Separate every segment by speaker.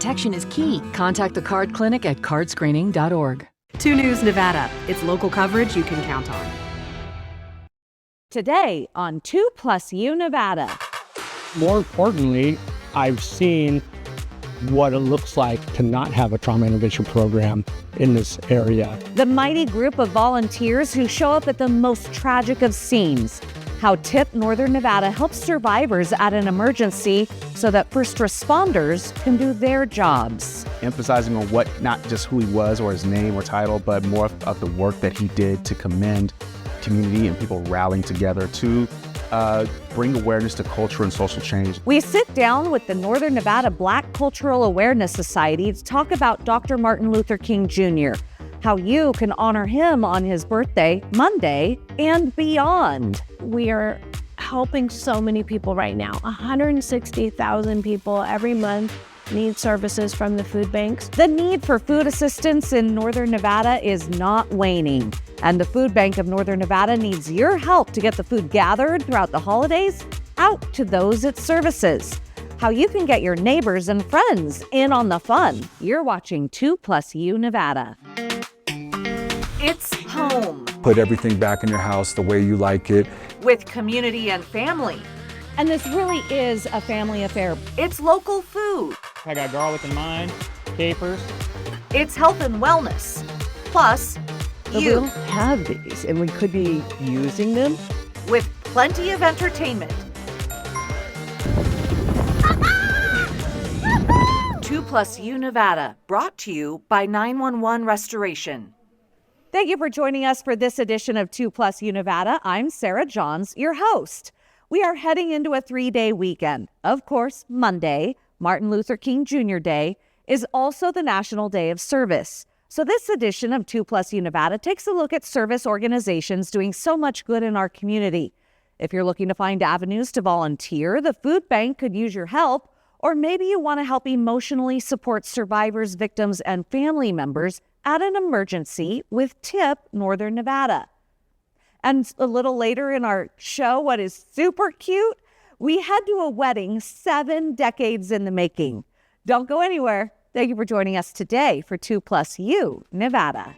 Speaker 1: Protection is key. Contact the Card Clinic at cardscreening.org.
Speaker 2: 2 News Nevada. It's local coverage you can count on.
Speaker 3: Today on 2+U Nevada.
Speaker 4: More importantly, I've seen what it looks like to not have a trauma intervention program in this area.
Speaker 3: The mighty group of volunteers who show up at the most tragic of scenes. How TIP Northern Nevada helps survivors at an emergency so that first responders can do their jobs.
Speaker 5: Emphasizing on what, not just who he was or his name or title, but more of the work that he did to commend community and people rallying together to bring awareness to culture and social change.
Speaker 3: We sit down with the Northern Nevada Black Cultural Awareness Society to talk about Dr. Martin Luther King Jr., how you can honor him on his birthday, Monday, and beyond.
Speaker 6: We are helping so many people right now. 160,000 people every month need services from the food banks.
Speaker 3: The need for food assistance in Northern Nevada is not waning, and the Food Bank of Northern Nevada needs your help to get the food gathered throughout the holidays out to those it services. How you can get your neighbors and friends in on the fun. You're watching 2+U Nevada. It's home.
Speaker 7: Put everything back in your house the way you like it.
Speaker 3: With community and family. And this really is a family affair. It's local food.
Speaker 4: I got garlic in mine, capers.
Speaker 3: It's health and wellness. Plus,
Speaker 8: we don't have these, and we could be using them.
Speaker 3: With plenty of entertainment. 2+U Nevada, brought to you by 911 Restoration. Thank you for joining us for this edition of 2+U Nevada. I'm Sarah Johns, your host. We are heading into a 3-day weekend. Of course, Monday, Martin Luther King Jr. Day, is also the National Day of Service. So this edition of 2+U Nevada takes a look at service organizations doing so much good in our community. If you're looking to find avenues to volunteer, the food bank could use your help, or maybe you want to help emotionally support survivors, victims, and family members at an emergency with TIP Northern Nevada. And a little later in our show, what is super cute, we head to a wedding 7 decades in the making. Don't go anywhere. Thank you for joining us today for 2+U Nevada.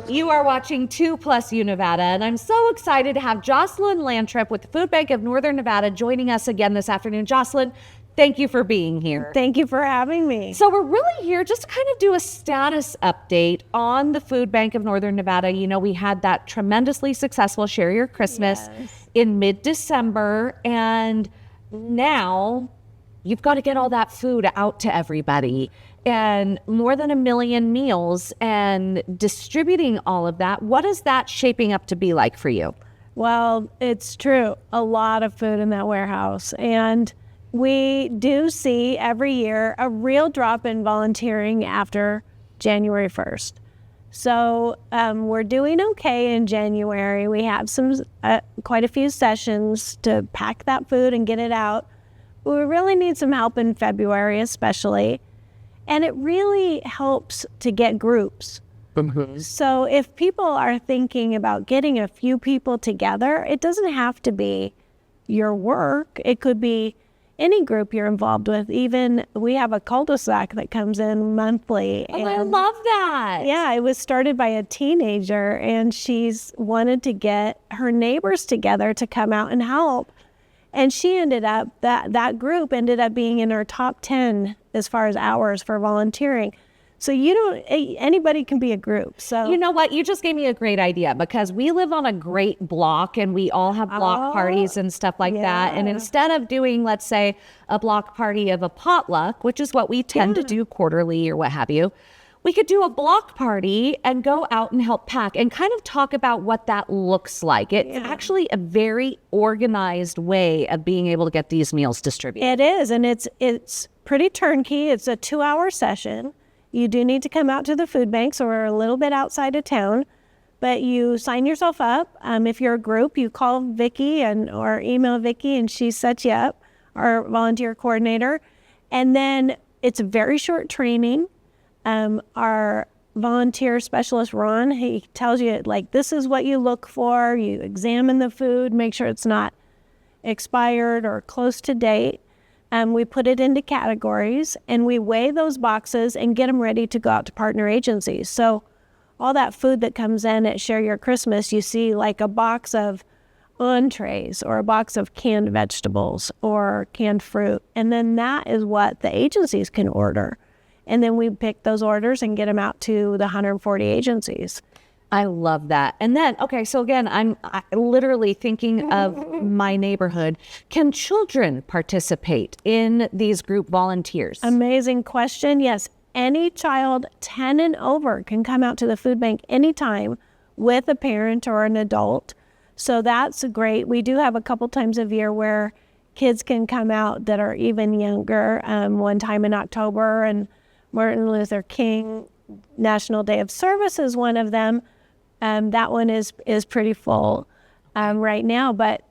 Speaker 3: You are watching 2+U Nevada, and I'm so excited to have Jocelyn Lantrip with the Food Bank of Northern Nevada joining us again this afternoon. Jocelyn, thank you for being here.
Speaker 6: Thank you for having me.
Speaker 3: So we're really here just to kind of do a status update on the Food Bank of Northern Nevada. You know, we had that tremendously successful Share Your Christmas in mid-December, and now you've got to get all that food out to everybody. And more than 1 million meals and distributing all of that. What is that shaping up to be like for you?
Speaker 6: Well, it's true. A lot of food in that warehouse. And we do see every year a real drop in volunteering after January 1st. So we're doing okay in January. We have quite a few sessions to pack that food and get it out. But we really need some help in February especially. And it really helps to get groups. So if people are thinking about getting a few people together, it doesn't have to be your work. It could be any group you're involved with. Even we have a cul-de-sac that comes in monthly.
Speaker 3: Oh, I love that.
Speaker 6: Yeah, it was started by a teenager, and she's wanted to get her neighbors together to come out and help. And she ended up, that group ended up being in her top 10 as far as hours for volunteering. So anybody can be a group. So
Speaker 3: you know what? You just gave me a great idea, because we live on a great block and we all have block parties and stuff like that. And instead of doing, let's say, a block party of a potluck, which is what we tend to do quarterly or what have you, we could do a block party and go out and help pack and kind of talk about what that looks like. It's actually a very organized way of being able to get these meals distributed.
Speaker 6: It is, and it's pretty turnkey. It's a 2-hour session. You do need to come out to the food bank, so we're a little bit outside of town, but you sign yourself up. If you're a group, you call Vicki or email Vicki, and she sets you up, our volunteer coordinator. And then it's a very short training. Our volunteer specialist, Ron, he tells you, like, this is what you look for. You examine the food, make sure it's not expired or close to date. We put it into categories, and we weigh those boxes and get them ready to go out to partner agencies. So all that food that comes in at Share Your Christmas, you see like a box of entrees or a box of canned vegetables or canned fruit. And then that is what the agencies can order. And then we pick those orders and get them out to the 140 agencies.
Speaker 3: I love that. And then, okay, so again, I'm literally thinking of my neighborhood. Can children participate in these group volunteers?
Speaker 6: Amazing question. Yes, any child 10 and over can come out to the food bank anytime with a parent or an adult. So that's great. We do have a couple times a year where kids can come out that are even younger. One time in October, and Martin Luther King National Day of Service is one of them. That one is pretty full right now, but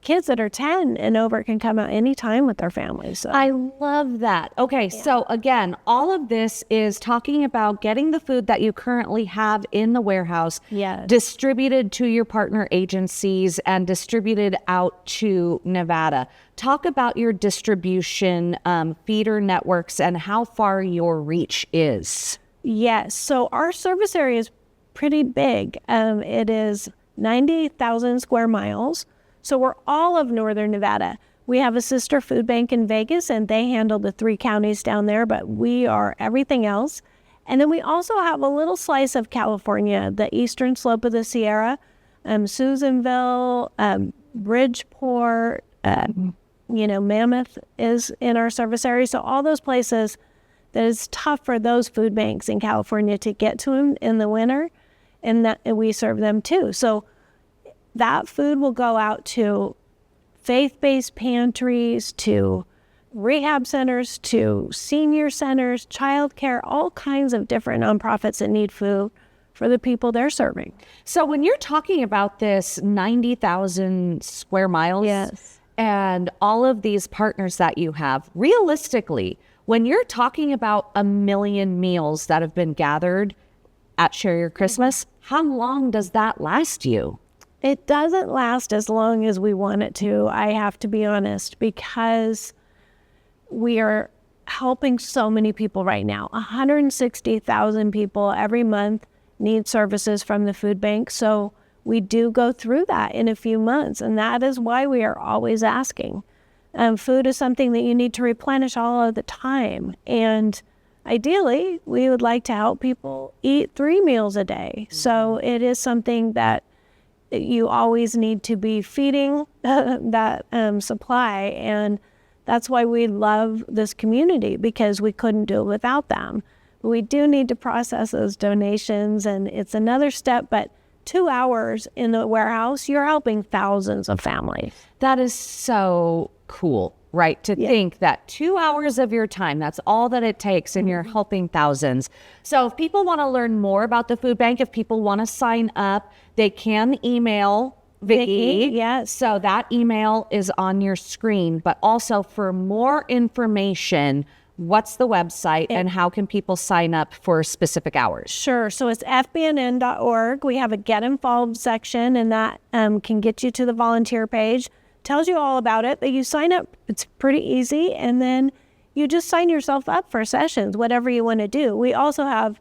Speaker 6: kids that are 10 and over can come out anytime with their families. So.
Speaker 3: I love that. Okay, so again, all of this is talking about getting the food that you currently have in the warehouse distributed to your partner agencies and distributed out to Nevada. Talk about your distribution feeder networks and how far your reach is.
Speaker 6: Yes, so our service area is pretty big. It is 90,000 square miles. So we're all of northern Nevada. We have a sister food bank in Vegas, and they handle the 3 counties down there, but we are everything else. And then we also have a little slice of California, the eastern slope of the Sierra, Susanville, Bridgeport, Mammoth is in our service area. So all those places that is tough for those food banks in California to get to them in the winter, and we serve them too. So that food will go out to faith-based pantries, to rehab centers, to senior centers, childcare, all kinds of different nonprofits that need food for the people they're serving.
Speaker 3: So when you're talking about this 90,000 square miles and all of these partners that you have, realistically, when you're talking about 1 million meals that have been gathered at Share Your Christmas, how long does that last you?
Speaker 6: It doesn't last as long as we want it to, I have to be honest, because we are helping so many people right now. 160,000 people every month need services from the food bank. So we do go through that in a few months, and that is why we are always asking. Food is something that you need to replenish all of the time. And ideally, we would like to help people eat 3 meals a day. So it is something that you always need to be feeding that supply. And that's why we love this community, because we couldn't do it without them. We do need to process those donations, and it's another step, but 2 hours in the warehouse, you're helping thousands of families.
Speaker 3: That is so cool, right? To think that 2 hours of your time, that's all that it takes, and you're helping thousands. So if people want to learn more about the food bank, if people want to sign up, they can email Vicki.
Speaker 6: Yes.
Speaker 3: So that email is on your screen, but also for more information, what's the website and how can people sign up for specific hours?
Speaker 6: Sure. So it's fbnn.org. We have a Get Involved section, and that can get you to the volunteer page. Tells you all about it. That you sign up. It's pretty easy, and then you just sign yourself up for sessions, whatever you want to do. We also have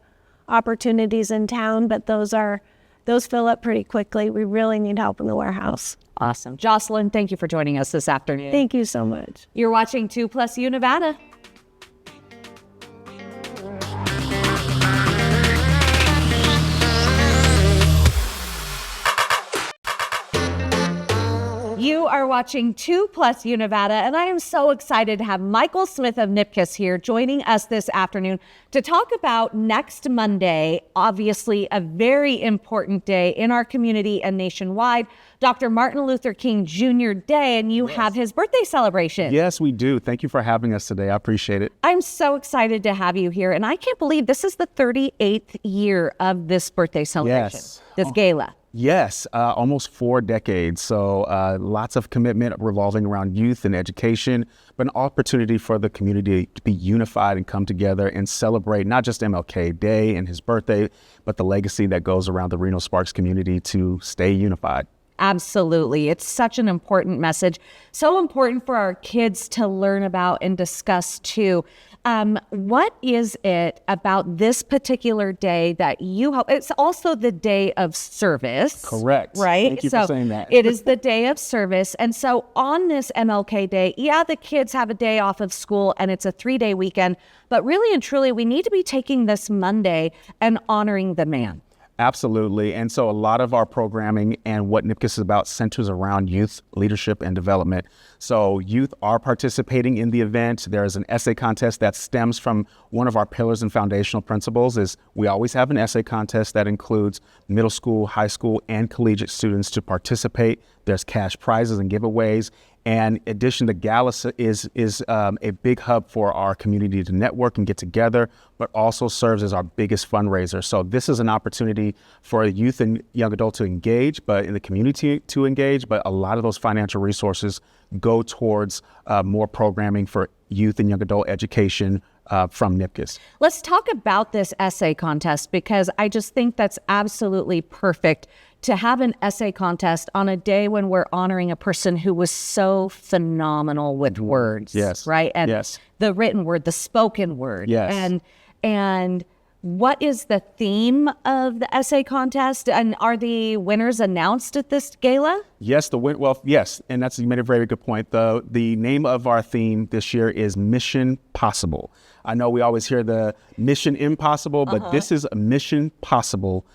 Speaker 6: opportunities in town, but those fill up pretty quickly. We really need help in the warehouse.
Speaker 3: Awesome. Jocelyn, thank you for joining us this afternoon.
Speaker 6: Thank you so much.
Speaker 3: You're watching 2+U Nevada. You are watching 2+U Nevada, and I am so excited to have Michael Smith of NIPKIS here joining us this afternoon to talk about next Monday, obviously a very important day in our community and nationwide, Dr. Martin Luther King Jr. Day, and you have his birthday celebration.
Speaker 5: Yes, we do. Thank you for having us today. I appreciate it.
Speaker 3: I'm so excited to have you here, and I can't believe this is the 38th year of this birthday celebration.
Speaker 5: Yes.
Speaker 3: this gala?
Speaker 5: Yes, almost 4 decades. So lots of commitment revolving around youth and education, but an opportunity for the community to be unified and come together and celebrate not just MLK Day and his birthday, but the legacy that goes around the Reno Sparks community to stay unified.
Speaker 3: Absolutely. It's such an important message. So important for our kids to learn about and discuss too. What is it about this particular day that you help? It's also the day of service.
Speaker 5: Correct.
Speaker 3: Right?
Speaker 5: Thank you
Speaker 3: so
Speaker 5: for saying that.
Speaker 3: It is the day of service. And so on this MLK Day, yeah, the kids have a day off of school and it's a 3-day weekend, but really and truly, we need to be taking this Monday and honoring the man.
Speaker 5: Absolutely. And so a lot of our programming and what NIPCS is about centers around youth leadership and development. So youth are participating in the event. There is an essay contest that stems from one of our pillars and foundational principles is we always have an essay contest that includes middle school, high school, and collegiate students to participate. There's cash prizes and giveaways. And in addition, the gala is a big hub for our community to network and get together, but also serves as our biggest fundraiser. So this is an opportunity for youth and young adults to engage, but in the community to engage. But a lot of those financial resources go towards more programming for youth and young adult education from NIPCS.
Speaker 3: Let's talk about this essay contest because I just think that's absolutely perfect to have an essay contest on a day when we're honoring a person who was so phenomenal with words.
Speaker 5: Yes.
Speaker 3: Right? And
Speaker 5: yes.
Speaker 3: The written word, the spoken word.
Speaker 5: Yes.
Speaker 3: And what is the theme of the essay contest? And are the winners announced at this gala?
Speaker 5: Yes, yes, and you made a very good point. The name of our theme this year is Mission Possible. I know we always hear the Mission Impossible, but this is a Mission Possible,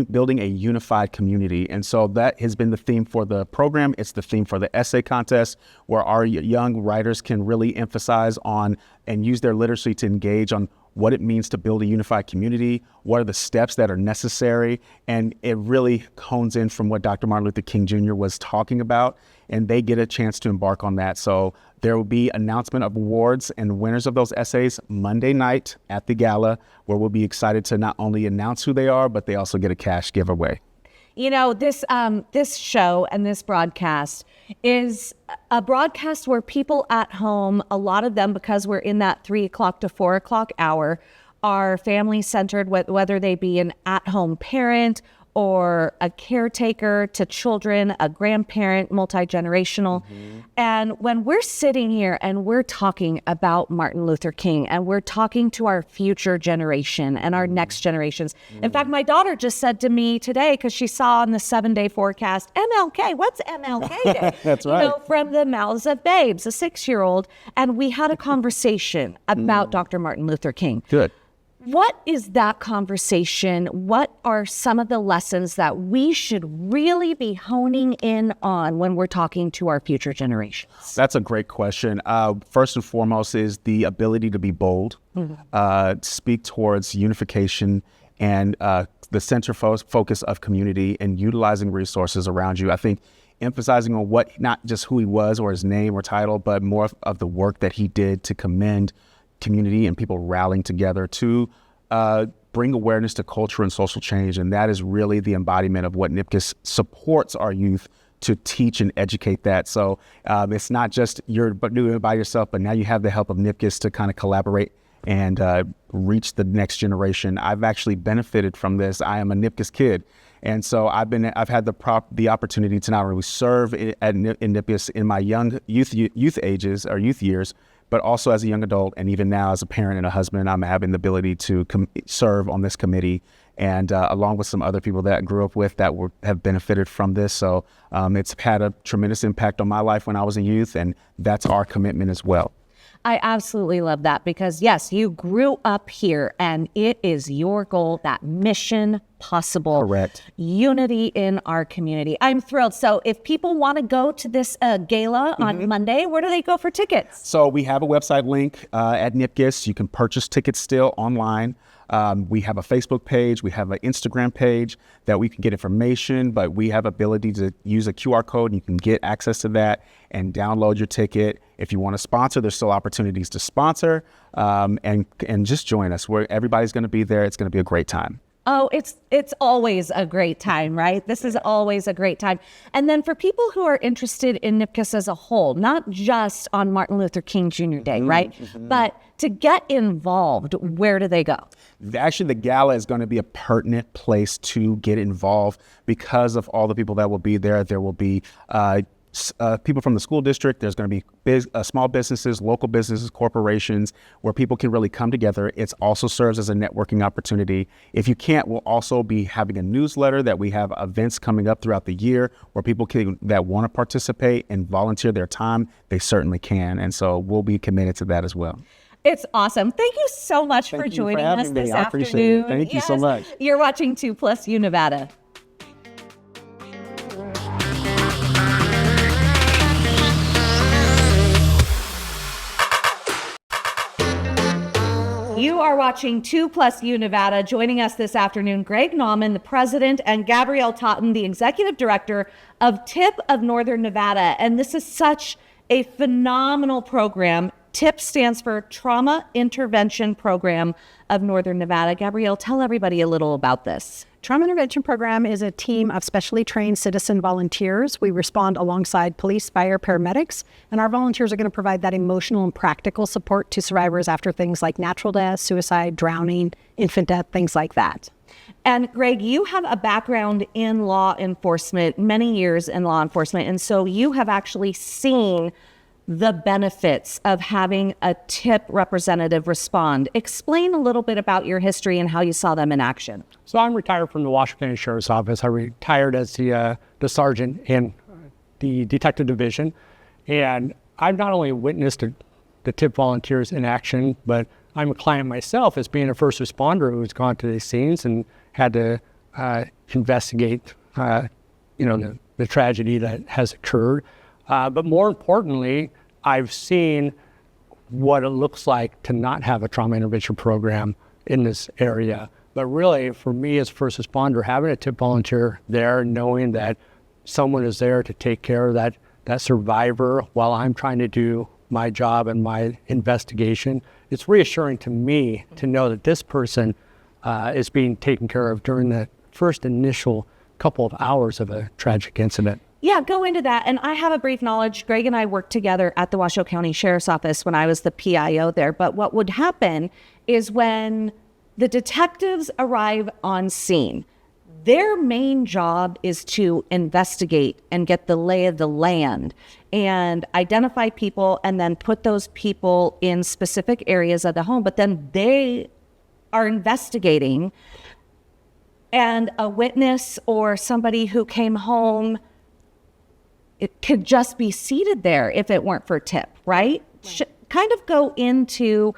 Speaker 5: building a unified community. And so that has been the theme for the program. It's the theme for the essay contest, where our young writers can really emphasize on and use their literacy to engage on what it means to build a unified community, what are the steps that are necessary, and it really hones in from what Dr. Martin Luther King Jr. was talking about, and they get a chance to embark on that. So there will be announcement of awards and winners of those essays Monday night at the gala, where we'll be excited to not only announce who they are, but they also get a cash giveaway.
Speaker 3: You know, this show and this broadcast is a broadcast where people at home, a lot of them, because we're in that 3 o'clock to 4 o'clock hour, are family centered, whether they be an at-home parent or a caretaker to children, a grandparent, multi-generational. And when we're sitting here and we're talking about Martin Luther King and we're talking to our future generation and our next generations. In fact, my daughter just said to me today, because she saw on the 7-day forecast, MLK, what's MLK Day?
Speaker 5: That's right.
Speaker 3: You know, from the mouths of babes, a 6-year-old. And we had a conversation about Dr. Martin Luther King.
Speaker 5: Good.
Speaker 3: What is that conversation? What are some of the lessons that we should really be honing in on when we're talking to our future generations?
Speaker 5: That's a great question. First and foremost is the ability to be bold, speak towards unification and the center focus of community and utilizing resources around you. I think emphasizing on what, not just who he was or his name or title, but more of the work that he did to commend community and people rallying together to bring awareness to culture and social change. And that is really the embodiment of what NIPCS supports our youth to teach and educate that. So it's not just you're doing it by yourself, but now you have the help of NIPCS to kind of collaborate and reach the next generation. I've actually benefited from this. I am a NIPCS kid. And so I've had the opportunity to not only serve in NIPCS in my youth ages or youth years, but also as a young adult, and even now as a parent and a husband, I'm having the ability to serve on this committee, and along with some other people that I grew up with that have benefited from this. So it's had a tremendous impact on my life when I was a youth, and that's our commitment as well.
Speaker 3: I absolutely love that because, yes, you grew up here and it is your goal, that mission possible.
Speaker 5: Correct.
Speaker 3: Unity in our community. I'm thrilled. So if people want to go to this gala on Monday, where do they go for tickets?
Speaker 5: So we have a website link at NIPCS. You can purchase tickets still online. We have a Facebook page, we have an Instagram page that we can get information, but we have ability to use a QR code and you can get access to that and download your ticket. If you want to sponsor, there's still opportunities to sponsor and just join us. Everybody's going to be there. It's going to be a great time.
Speaker 3: Oh, it's always a great time, right? This is always a great time. And then for people who are interested in NIPCAS as a whole, not just on Martin Luther King Jr. Day, right? But to get involved, where do they go?
Speaker 5: Actually, the gala is going to be a pertinent place to get involved because of all the people that will be there. There will be people from the school district. There's going to be small businesses, local businesses, corporations, where people can really come together. It also serves as a networking opportunity. If you can't, we'll also be having a newsletter that we have events coming up throughout the year where people that want to participate and volunteer their time, they certainly can. And so we'll be committed to that as well.
Speaker 3: It's awesome. Thank you so much for joining us this
Speaker 5: I appreciate
Speaker 3: afternoon.
Speaker 5: it. Thank you so much.
Speaker 3: You're watching 2+ U Nevada. You are watching 2+ U Nevada. Joining us this afternoon, Greg Nauman, the president, and Gabrielle Totten, the executive director of TIP of Northern Nevada. And this is such a phenomenal program. TIP stands for Trauma Intervention Program of Northern Nevada. Gabrielle, tell everybody a little about this.
Speaker 9: Trauma Intervention Program is a team of specially trained citizen volunteers. We respond alongside police, fire, paramedics, and our volunteers are going to provide that emotional and practical support to survivors after things like natural death, suicide, drowning, infant death, things like that.
Speaker 3: And Greg, you have a background in law enforcement, many years in law enforcement, and so you have actually seen the benefits of having a TIP representative respond. Explain a little bit about your history and how you saw them in action.
Speaker 4: So I'm retired from the Washington County Sheriff's Office. I retired as the sergeant in the detective division. And I've not only witnessed the TIP volunteers in action, but I'm a client myself as being a first responder who's gone to these scenes and had to investigate the tragedy that has occurred. But more importantly, I've seen what it looks like to not have a trauma intervention program in this area. But really, for me as a first responder, having a TIP volunteer there, knowing that someone is there to take care of that survivor while I'm trying to do my job and my investigation, it's reassuring to me to know that this person is being taken care of during the first initial couple of hours of a tragic incident.
Speaker 3: Yeah, go into that. And I have a brief knowledge. Greg and I worked together at the Washoe County Sheriff's Office when I was the PIO there. But what would happen is when the detectives arrive on scene, their main job is to investigate and get the lay of the land and identify people and then put those people in specific areas of the home. But then they are investigating, and a witness or somebody who came home, it could just be seated there if it weren't for TIP, right? Kind of go into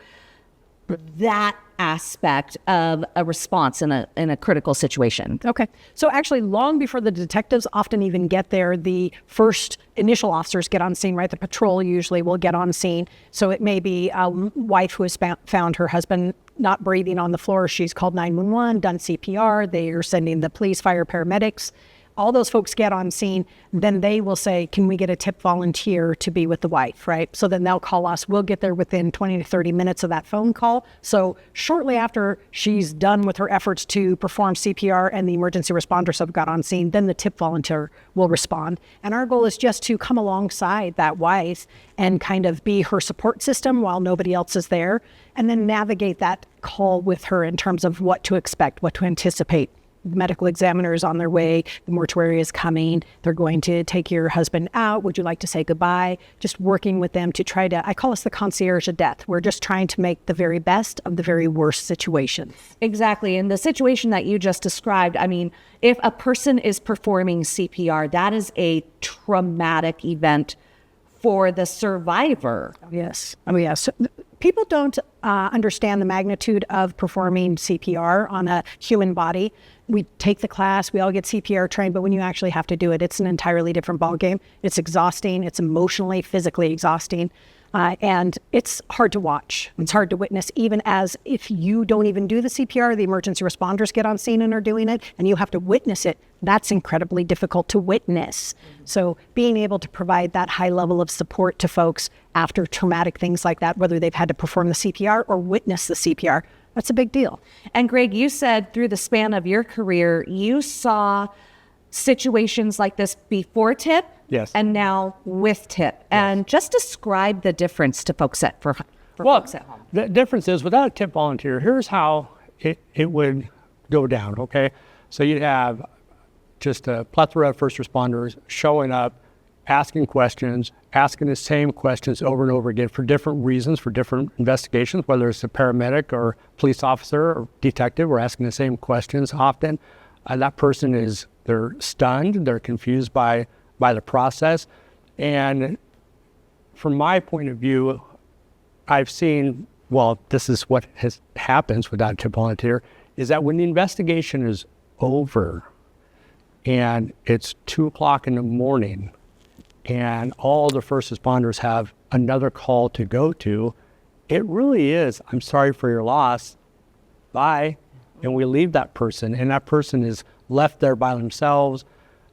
Speaker 3: that aspect of a response in a critical situation.
Speaker 9: Okay. So actually, long before the detectives often even get there, the first initial officers get on scene, right? The patrol usually will get on scene. So it may be a wife who has found her husband not breathing on the floor. She's called 911, done CPR. They are sending the police, fire, paramedics. All those folks get on scene, then they will say, can we get a TIP volunteer to be with the wife, right? So then they'll call us. We'll get there within 20 to 30 minutes of that phone call. So shortly after she's done with her efforts to perform CPR and the emergency responders have got on scene, then the TIP volunteer will respond. And our goal is just to come alongside that wife and kind of be her support system while nobody else is there, and then navigate that call with her in terms of what to expect, what to anticipate. The medical examiner is on their way. The mortuary is coming. They're going to take your husband out. Would you like to say goodbye? Just working with them to try to, I call us the concierge of death. We're just trying to make the very best of the very worst situation.
Speaker 3: Exactly. And the situation that you just described, I mean, if a person is performing CPR, that is a traumatic event for the survivor.
Speaker 9: Yes. Oh, yes. People don't understand the magnitude of performing CPR on a human body. We take the class, we all get CPR trained, but when you actually have to do it, it's an entirely different ballgame. It's exhausting, it's emotionally, physically exhausting, and it's hard to watch. It's hard to witness, even as if you don't even do the CPR, the emergency responders get on scene and are doing it, and you have to witness it. That's incredibly difficult to witness. So being able to provide that high level of support to folks after traumatic things like that, whether they've had to perform the CPR or witness the CPR, That's a big deal.
Speaker 3: And Greg, you said through the span of your career, you saw situations like this before TIP
Speaker 4: Yes.
Speaker 3: and now with TIP. And just describe the difference to folks at folks at home.
Speaker 4: The difference is without a TIP volunteer, here's how it would go down, okay? So you'd have just a plethora of first responders showing up, asking questions, asking the same questions over and over again for different reasons, for different investigations, whether it's a paramedic or police officer or detective, we're asking the same questions often. That person they're stunned, they're confused by the process. And from my point of view, I've seen, well, this is what happens without a TIP volunteer, is that when the investigation is over and it's 2:00 in the morning, and all the first responders have another call to go to, it really is, I'm sorry for your loss, bye. And we leave that person, and that person is left there by themselves.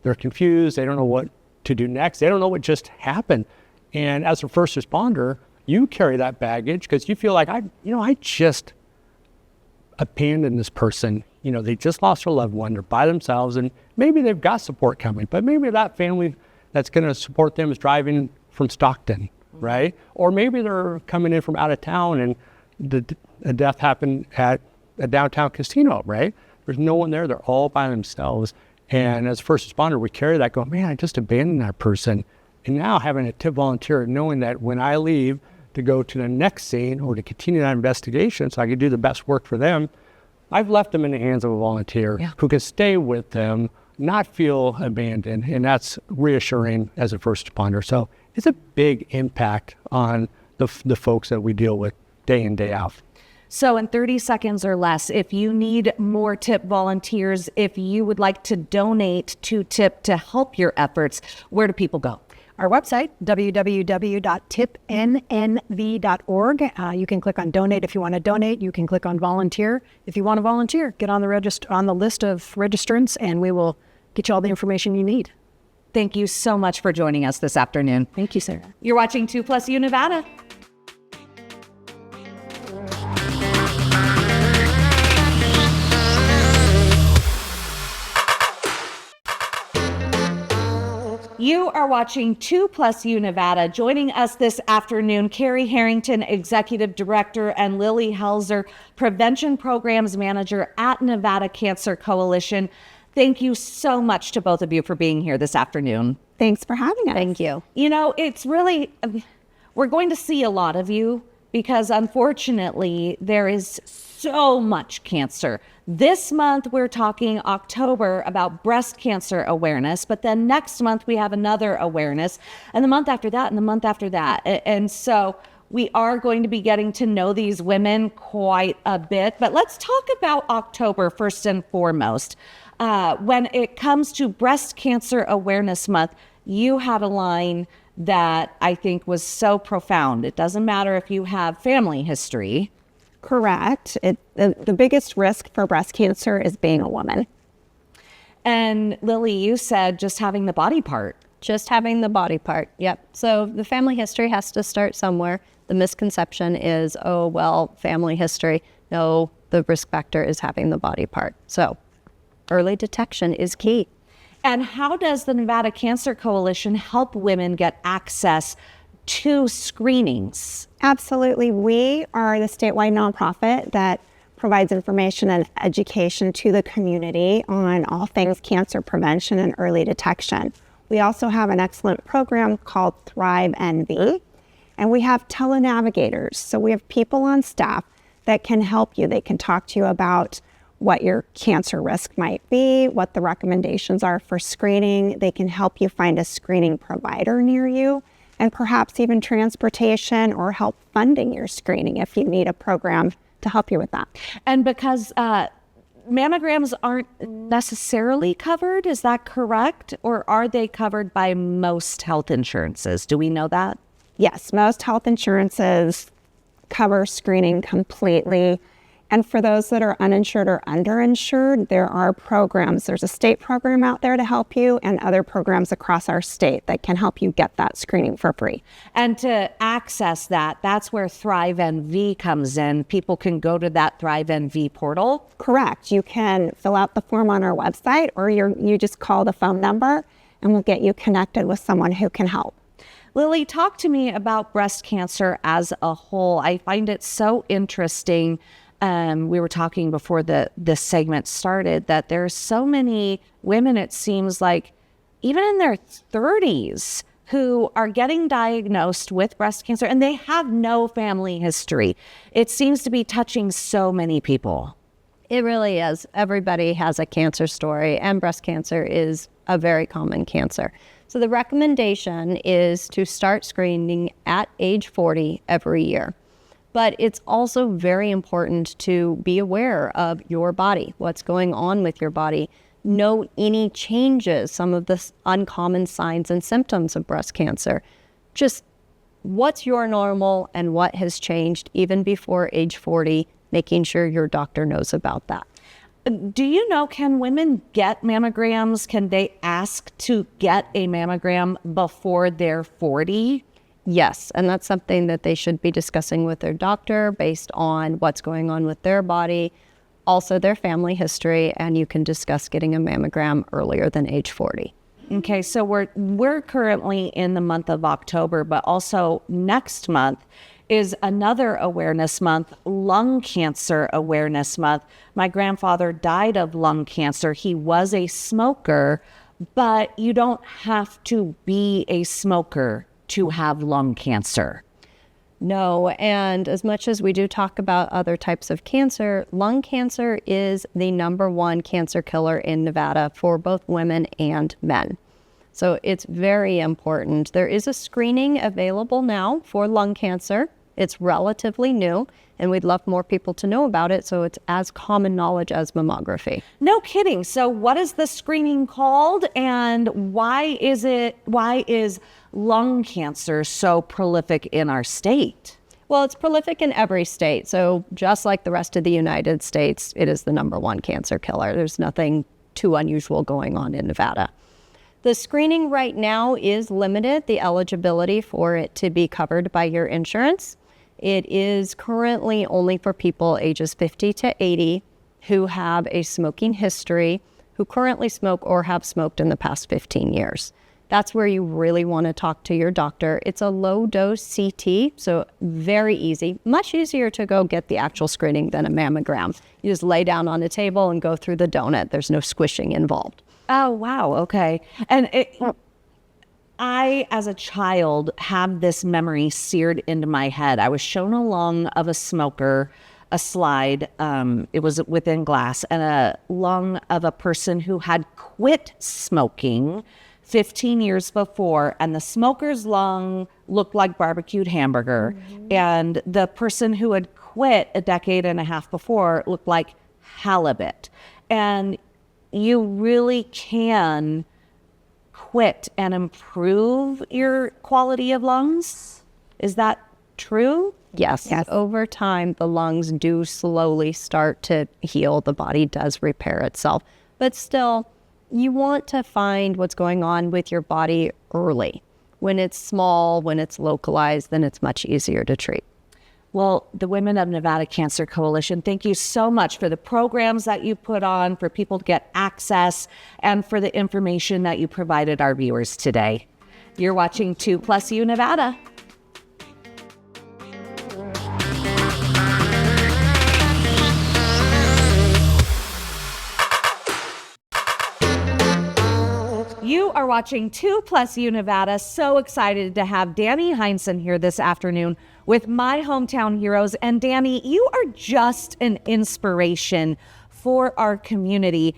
Speaker 4: They're confused, they don't know what to do next, they don't know what just happened. And as a first responder, you carry that baggage because you feel like, I just abandoned this person. They just lost their loved one, they're by themselves, and maybe they've got support coming, but maybe that family that's going to support them is driving from Stockton, right? Or maybe they're coming in from out of town and the death happened at a downtown casino, right? There's no one there, they're all by themselves. And as a first responder, we carry that going, man, I just abandoned that person. And now having a TIP volunteer, knowing that when I leave to go to the next scene or to continue that investigation so I can do the best work for them, I've left them in the hands of a volunteer who can stay with them, not feel abandoned, and that's reassuring as a first responder. So it's a big impact on the folks that we deal with day in, day out.
Speaker 3: So in 30 seconds or less, if you need more TIP volunteers, if you would like to donate to TIP to help your efforts, where do people go?
Speaker 9: Our website, www.tipnnv.org. You can click on donate if you want to donate. You can click on volunteer. If you want to volunteer, get on the list of registrants, and we will get you all the information you need.
Speaker 3: Thank you so much for joining us this afternoon.
Speaker 9: Thank you, Sarah.
Speaker 3: You're watching 2+U Nevada. You are watching 2+U Nevada. Joining us this afternoon, Carrie Harrington, Executive Director, and Lily Helzer, Prevention Programs Manager at Nevada Cancer Coalition. Thank you so much to both of you for being here this afternoon.
Speaker 10: Thanks for having us.
Speaker 8: Thank you.
Speaker 3: It's really, we're going to see a lot of you because unfortunately there is so much cancer. This month we're talking October about breast cancer awareness, but then next month we have another awareness, and the month after that, and the month after that. And so we are going to be getting to know these women quite a bit, but let's talk about October first and foremost. When it comes to Breast Cancer Awareness Month, you had a line that I think was so profound. It doesn't matter if you have family history.
Speaker 10: Correct. The biggest risk for breast cancer is being a woman.
Speaker 3: And Lily, you said just having the body part.
Speaker 8: Just having the body part. Yep. So the family history has to start somewhere. The misconception is, oh, well, family history. No, the risk factor is having the body part. So early detection is key.
Speaker 3: And how does the Nevada Cancer Coalition help women get access to screenings?
Speaker 10: Absolutely. We are the statewide nonprofit that provides information and education to the community on all things cancer prevention and early detection. We also have an excellent program called Thrive NV, and we have telenavigators. So we have people on staff that can help you. They can talk to you about what your cancer risk might be, what the recommendations are for screening. They can help you find a screening provider near you, and perhaps even transportation or help funding your screening if you need a program to help you with that.
Speaker 3: And because mammograms aren't necessarily covered, is that correct? Or are they covered by most health insurances? Do we know that?
Speaker 10: Yes, most health insurances cover screening completely. And for those that are uninsured or underinsured, there are programs. There's a state program out there to help you and other programs across our state that can help you get that screening for free.
Speaker 3: And to access that, that's where Thrive NV comes in. People can go to that Thrive NV portal.
Speaker 10: Correct. You can fill out the form on our website, or you just call the phone number and we'll get you connected with someone who can help.
Speaker 3: Lily, talk to me about breast cancer as a whole. I find it so interesting. We were talking before this segment started that there's so many women, it seems like, even in their 30s, who are getting diagnosed with breast cancer and they have no family history. It seems to be touching so many people.
Speaker 8: It really is. Everybody has a cancer story, and breast cancer is a very common cancer. So the recommendation is to start screening at age 40 every year. But it's also very important to be aware of your body, what's going on with your body. Note any changes, some of the uncommon signs and symptoms of breast cancer. Just what's your normal and what has changed even before age 40, making sure your doctor knows about that.
Speaker 3: Do you know, can women get mammograms? Can they ask to get a mammogram before they're 40?
Speaker 8: Yes, and that's something that they should be discussing with their doctor based on what's going on with their body, also their family history, and you can discuss getting a mammogram earlier than age 40.
Speaker 3: Okay, so we're currently in the month of October, but also next month is another awareness month, Lung Cancer Awareness Month. My grandfather died of lung cancer. He was a smoker, but you don't have to be a smoker to have lung cancer.
Speaker 8: No, and as much as we do talk about other types of cancer, lung cancer is the #1 cancer killer in Nevada for both women and men. So it's very important. There is a screening available now for lung cancer. It's relatively new, and we'd love more people to know about it, so it's as common knowledge as mammography.
Speaker 3: No kidding. So what is the screening called, and why is lung cancer so prolific in our state?
Speaker 8: Well, it's prolific in every state. So just like the rest of the United States, it is the #1 cancer killer. There's nothing too unusual going on in Nevada. The screening right now is limited, the eligibility for it to be covered by your insurance. It is currently only for people ages 50 to 80 who have a smoking history, who currently smoke or have smoked in the past 15 years. That's where you really want to talk to your doctor. It's a low dose CT, so very easy, much easier to go get the actual screening than a mammogram. You just lay down on a table and go through the donut. There's no squishing involved.
Speaker 3: Oh, wow. Okay. And I, as a child, have this memory seared into my head. I was shown a lung of a smoker, a slide, it was within glass, and a lung of a person who had quit smoking 15 years before, and the smoker's lung looked like barbecued hamburger, and the person who had quit a decade and a half before looked like halibut. And you really can quit and improve your quality of lungs. Is that true?
Speaker 8: Yes. Over time, the lungs do slowly start to heal. The body does repair itself. But still, you want to find what's going on with your body early. When it's small, when it's localized, then it's much easier to treat.
Speaker 3: Well, the Women of Nevada Cancer Coalition, thank you so much for the programs that you put on, for people to get access, and for the information that you provided our viewers today. You're watching 2+U Nevada. You are watching 2+U Nevada. So excited to have Danny Heinsohn here this afternoon with My Hometown Heroes. And Danny, you are just an inspiration for our community.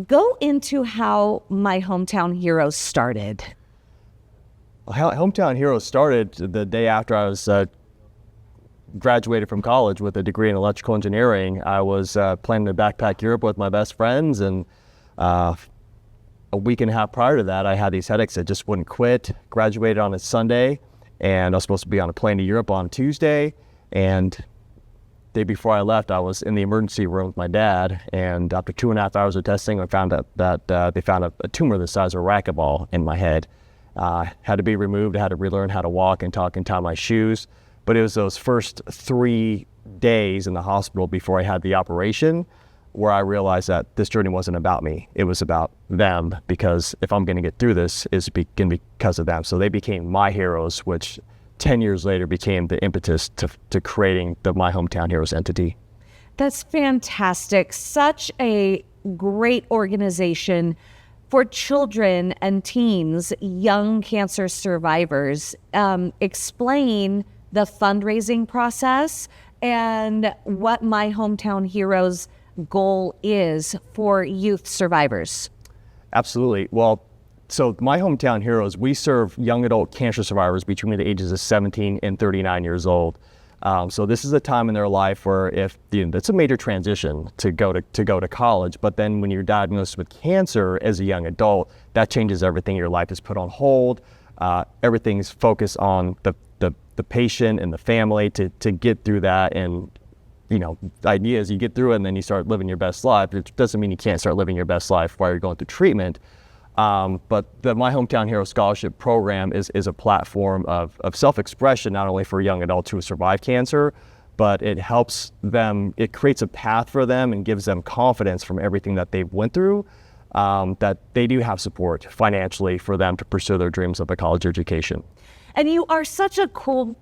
Speaker 3: Go into how My Hometown Heroes started.
Speaker 11: Hometown Heroes started the day after I was graduated from college with a degree in electrical engineering. I was planning to backpack Europe with my best friends, and a week and a half prior to that, I had these headaches that just wouldn't quit. Graduated on a Sunday, and I was supposed to be on a plane to Europe on Tuesday, and day before I left, I was in the emergency room with my dad, and after 2.5 hours of testing, I found out that they found a tumor the size of a racquetball in my head. Had to be removed. I had to relearn how to walk and talk and tie my shoes. But it was those first 3 days in the hospital before I had the operation where I realized that this journey wasn't about me. It was about them, because if I'm going to get through this, it's going to be because of them. So they became my heroes, which 10 years later became the impetus to creating the My Hometown Heroes entity.
Speaker 3: That's fantastic. Such a great organization for children and teens, young cancer survivors. Explain the fundraising process and what My Hometown Heroes goal is for youth survivors.
Speaker 11: Absolutely. Well, so My Hometown Heroes, we serve young adult cancer survivors between the ages of 17 and 39 years old. So this is a time in their life where it's a major transition to go to college, but then when you're diagnosed with cancer as a young adult, that changes everything. Your life is put on hold. Everything's focused on the patient and the family to get through that. And the idea is you get through it and then you start living your best life. It doesn't mean you can't start living your best life while you're going through treatment. But the My Hometown Hero Scholarship Program is a platform of self-expression, not only for young adults who survive cancer, but it helps them, it creates a path for them and gives them confidence from everything that they've went through, that they do have support financially for them to pursue their dreams of a college education.
Speaker 3: And you are such a cool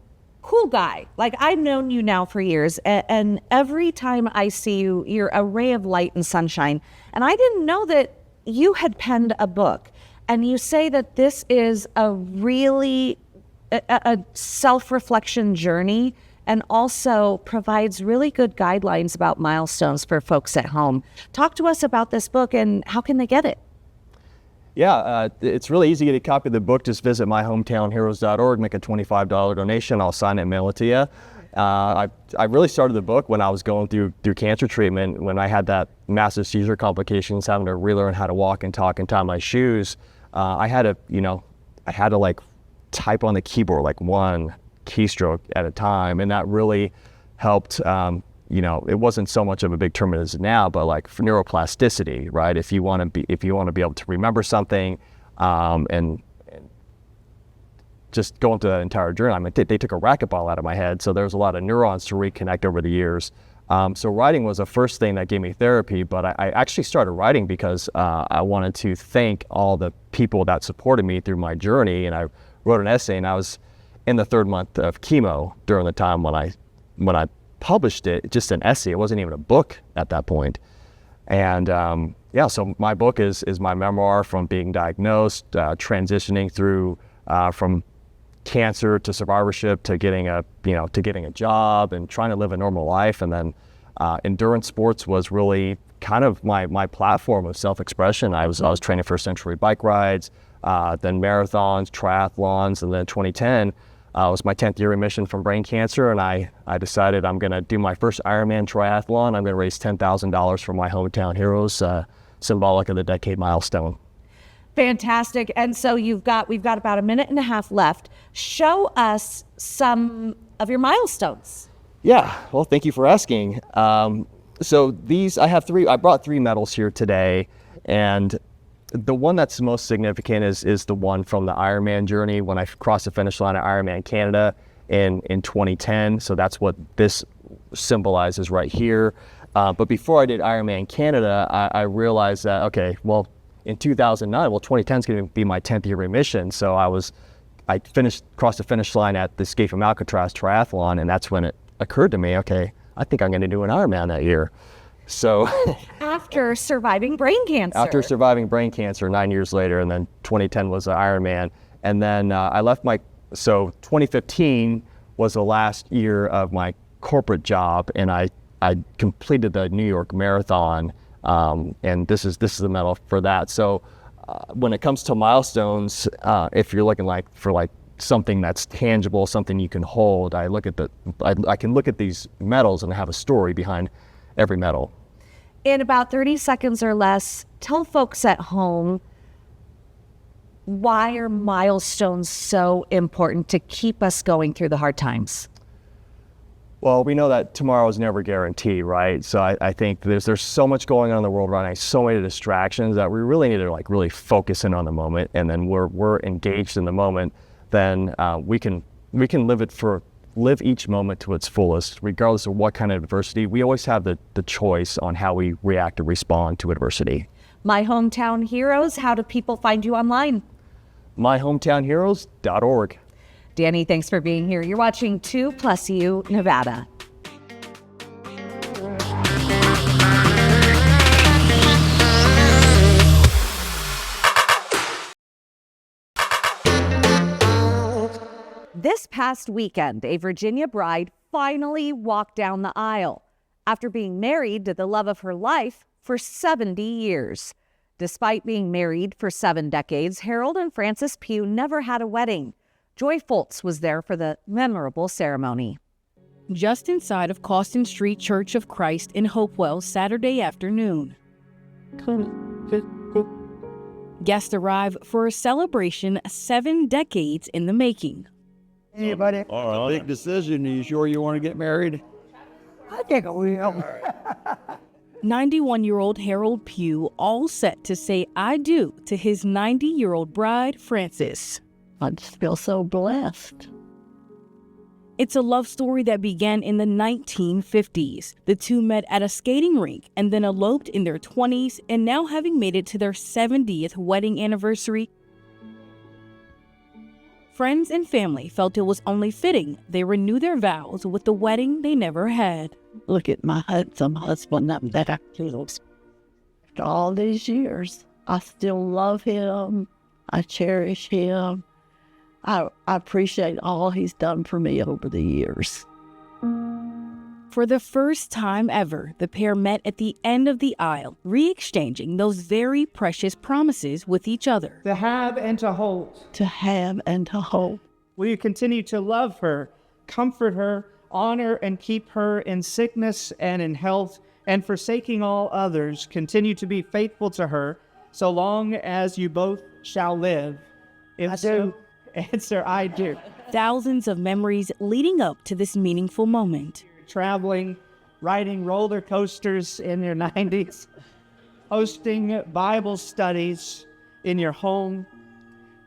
Speaker 3: guy. Like, I've known you now for years, and every time I see you, you're a ray of light and sunshine. And I didn't know that you had penned a book, and you say that this is a really a self-reflection journey, and also provides really good guidelines about milestones for folks at home. Talk to us about this book and how can they get it?
Speaker 11: Yeah, it's really easy to get a copy of the book. Just visit myhometownheroes.org, make a $25 donation. I'll sign it and mail it to you. I really started the book when I was going through cancer treatment, when I had that massive seizure complications, having to relearn how to walk and talk and tie my shoes. I had to like type on the keyboard like one keystroke at a time, and that really helped. It wasn't so much of a big term as now, but like for neuroplasticity, right? If you want to be able to remember something, and just going through that entire journey. I mean, they took a racquetball out of my head, so there was a lot of neurons to reconnect over the years. So writing was the first thing that gave me therapy, but I actually started writing because I wanted to thank all the people that supported me through my journey, and I wrote an essay, and I was in the 3rd month of chemo during the time when I published it, just an essay. It wasn't even a book at that point. And so my book is my memoir from being diagnosed, transitioning through from cancer to survivorship to getting a job and trying to live a normal life. And then endurance sports was really kind of my platform of self-expression. I was training for century bike rides, then marathons, triathlons, and then 2010 was my 10th year remission from brain cancer, and I decided I'm going to do my first Ironman triathlon. I'm going to raise $10,000 for My Hometown Heroes, symbolic of the decade milestone.
Speaker 3: Fantastic. And so we've got about a minute and a half left. Show us some of your milestones.
Speaker 11: Yeah, well, thank you for asking. So I brought 3 medals here today, and the one that's most significant is the one from the Ironman journey when I crossed the finish line at Ironman Canada in 2010. So that's what this symbolizes right here. But before I did Ironman Canada, I realized that, okay, well, in 2009, 2010 is going to be my 10th year remission. So I crossed the finish line at the Escape from Alcatraz triathlon, and that's when it occurred to me, okay, I think I'm going to do an Ironman that year. So
Speaker 3: after surviving brain cancer.
Speaker 11: After surviving brain cancer 9 years later, and then 2010 was the Ironman. And then I left 2015 was the last year of my corporate job, and I completed the New York Marathon, and this is the medal for that. So when it comes to milestones, if you're looking for something that's tangible, something you can hold, I can look at these medals and have a story behind every medal.
Speaker 3: In about 30 seconds or less, tell folks at home, why are milestones so important to keep us going through the hard times?
Speaker 11: Well, we know that tomorrow is never guaranteed, right? So I think there's so much going on in the world right now, so many distractions that we really need to like really focus in on the moment, and then we're engaged in the moment. Then we can live each moment to its fullest, regardless of what kind of adversity. We always have the choice on how we react or respond to adversity.
Speaker 3: My Hometown Heroes, how do people find you online?
Speaker 11: myhometownheroes.org.
Speaker 3: Danny, thanks for being here. You're watching 2+U Nevada. This past weekend, a Virginia bride finally walked down the aisle after being married to the love of her life for 70 years. Despite being married for 7 decades, Harold and Frances Pugh never had a wedding. Joy Foltz was there for the memorable ceremony.
Speaker 12: Just inside of Cawston Street Church of Christ in Hopewell, Saturday afternoon. Guests arrive for a celebration 7 decades in the making.
Speaker 13: Hey, buddy. All right. Big decision. Are you sure you want to get married?
Speaker 14: I think I will.
Speaker 12: 91-year-old Harold Pugh all set to say I do to his 90-year-old bride, Frances.
Speaker 14: I just feel so blessed.
Speaker 12: It's a love story that began in the 1950s. The two met at a skating rink and then eloped in their 20s, and now having made it to their 70th wedding anniversary, friends and family felt it was only fitting they renew their vows with the wedding they never had.
Speaker 14: Look at my handsome husband that I killed. After all these years, I still love him. I cherish him. I appreciate all he's done for me over the years.
Speaker 12: For the first time ever, the pair met at the end of the aisle, re-exchanging those very precious promises with each other.
Speaker 15: To have and to hold.
Speaker 14: To have and to hold.
Speaker 15: Will you continue to love her, comfort her, honor and keep her in sickness and in health, and forsaking all others, continue to be faithful to her, so long as you both shall live? If I do. Answer, I do.
Speaker 12: Thousands of memories leading up to this meaningful moment.
Speaker 15: Traveling, riding roller coasters in your 90s, hosting Bible studies in your home.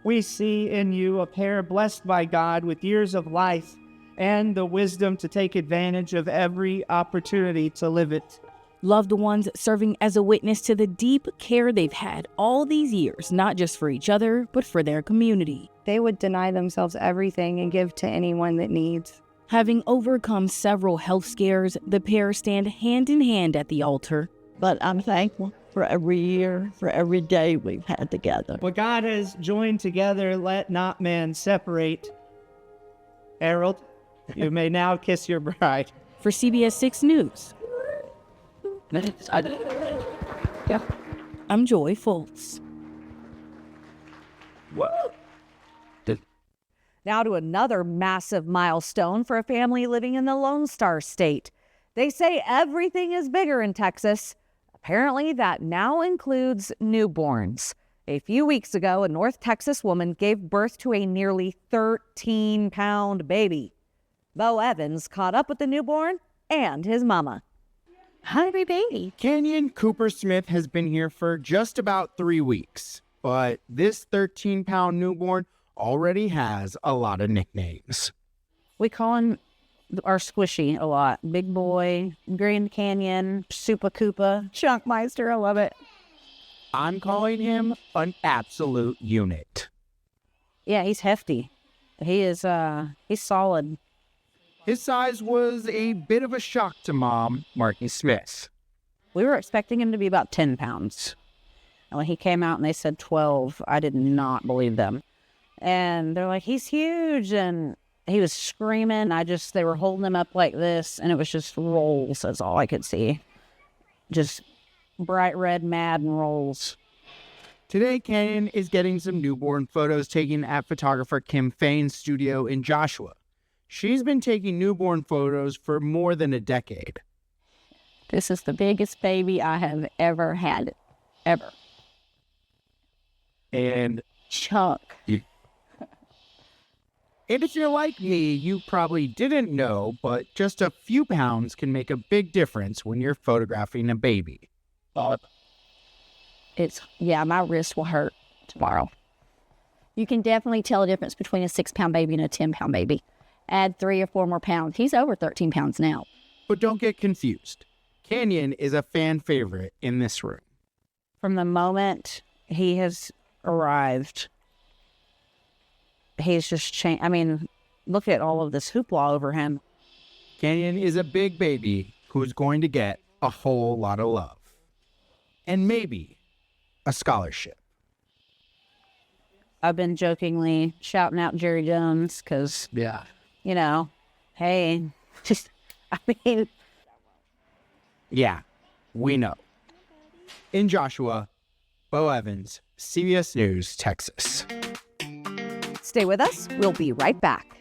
Speaker 15: We see in you a pair blessed by God with years of life and the wisdom to take advantage of every opportunity to live it.
Speaker 12: Loved ones serving as a witness to the deep care they've had all these years, not just for each other, but for their community.
Speaker 16: They would deny themselves everything and give to anyone that needs.
Speaker 12: Having overcome several health scares, the pair stand hand in hand at the altar.
Speaker 14: But I'm thankful for every year, for every day we've had together.
Speaker 15: What God has joined together, let not man separate. Harold, you may now kiss your bride.
Speaker 12: For CBS 6 News, I'm Joy Foltz.
Speaker 15: Whoa.
Speaker 3: Now to another massive milestone for a family living in the Lone Star State. They say everything is bigger in Texas. Apparently, that now includes newborns. A few weeks ago, a North Texas woman gave birth to a nearly 13-pound baby. Bo Evans caught up with the newborn and his mama.
Speaker 17: Hi, baby. Kenyon Cooper Smith has been here for just about 3 weeks, but this 13-pound newborn already has a lot of nicknames.
Speaker 18: We call him our squishy a lot. Big boy, Grand Canyon, Super Koopa, Chunkmeister. I love it.
Speaker 17: I'm calling him an absolute unit.
Speaker 18: Yeah, he's hefty. He is, he's solid.
Speaker 17: His size was a bit of a shock to Mom, Marky Smith.
Speaker 18: We were expecting him to be about 10 pounds. And when he came out and they said 12, I did not believe them. And they're like, he's huge. And he was screaming. They were holding him up like this. And it was just rolls. That's all I could see. Just bright red, mad and rolls.
Speaker 17: Today, Kenyon is getting some newborn photos taken at photographer Kim Fain's studio in Joshua. She's been taking newborn photos for more than a decade.
Speaker 18: This is the biggest baby I have ever had. Ever.
Speaker 17: And
Speaker 18: Chunk.
Speaker 17: And if you're like me, you probably didn't know, but just a few pounds can make a big difference when you're photographing a baby.
Speaker 8: My wrist will hurt tomorrow. You can definitely tell a difference between a 6-pound baby and a 10-pound baby. Add 3 or 4 more pounds. He's over 13 pounds now.
Speaker 17: But don't get confused. Canyon is a fan favorite in this room.
Speaker 18: From the moment he has arrived, he's just changed. I mean, look at all of this hoopla over him.
Speaker 17: Canyon is a big baby who's going to get a whole lot of love. And maybe a scholarship.
Speaker 18: I've been jokingly shouting out Jerry Jones because, you know, hey, just, I mean.
Speaker 17: Yeah, we know. In Joshua, Bo Evans, CBS News, Texas.
Speaker 3: Stay with us. We'll be right back.